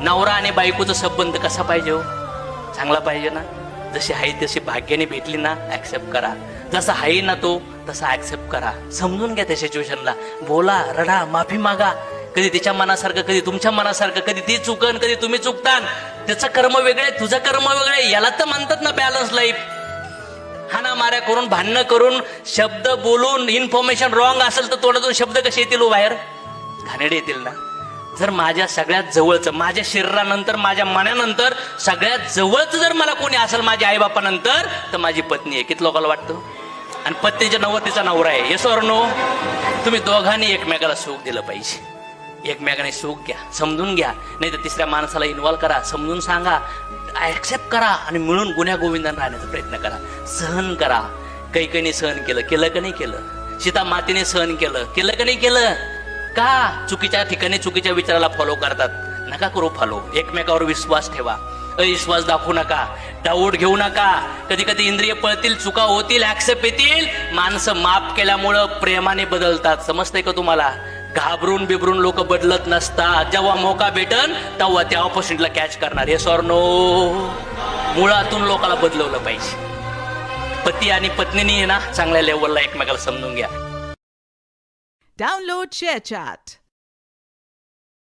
नवरा आणि बायकोचा संबंध कसा पाहिजे हो? चांगला पाहिजे ना. जशी आहे तशी भाग्याने भेटली ना, ऍक्सेप्ट करा. जसा आहे ना तो तसा ऍक्सेप्ट करा. समजून घ्या त्या सिच्युएशनला. बोला, रडा, माफी मागा. कधी तिच्या मनासारखं, कधी तुमच्या मनासारखं, कधी ती चुकन, कधी तुम्ही चुकतान. त्याचं कर्म वेगळे, तुझं कर्म वेगळे. याला तर म्हणतात ना बॅलन्स लाईफ. हाना माऱ्या करून, भांडणं करून, शब्द बोलून, इन्फॉर्मेशन रॉंग असेल तर तोंडातून शब्द कसे येतील हो बाहेर? घाणेरडे येतील ना. जर माझ्या सगळ्यात जवळचं, माझ्या शरीरानंतर, माझ्या मनानंतर सगळ्यात जवळचं जर मला कोणी असेल माझ्या आईबापानंतर, तर माझी पत्नी आहे. किती लोकांना वाटतं? आणि पत्नीच्या नवतीचा नवरा आहे. Yes or no? तुम्ही दोघांनी एकमेकाला सुख दिलं पाहिजे. एकमेकाने सुख घ्या, समजून घ्या. नाही तर तिसऱ्या माणसाला इन्व्हॉल्व करा, समजून सांगा, ऍक्सेप्ट करा आणि मिळून गुन्ह्या गोविंदाने राहण्याचा प्रयत्न करा. सहन करा. कैकेने सहन केलं, केलं का नाही केलं? सीता मातेने सहन केलं, केलं का नाही केलं? का चुकीच्या ठिकाणी चुकीच्या विचाराला फॉलो करतात? नका करू फॉलो. एकमेकावर विश्वास ठेवा. अविश्वास दाखवू नका. डाऊट घेऊ नका. कधी कधी इंद्रिय पळतील, चुका होतील, ऍक्सेप्ट येतील. माणसं माफ केल्यामुळं प्रेमाने बदलतात. समजतंय का तुम्हाला? घाबरून बिबरून लोक बदलत नसतात. जेव्हा मौका भेटन तेव्हा त्या ऑपोजिटला कॅच करणार. Yes or no? मुळातून लोकांना बदलवलं पाहिजे. पती आणि पत्नीने आहे ना, चांगल्या लेवलला एकमेकाला समजून घ्या. Download ShareChat.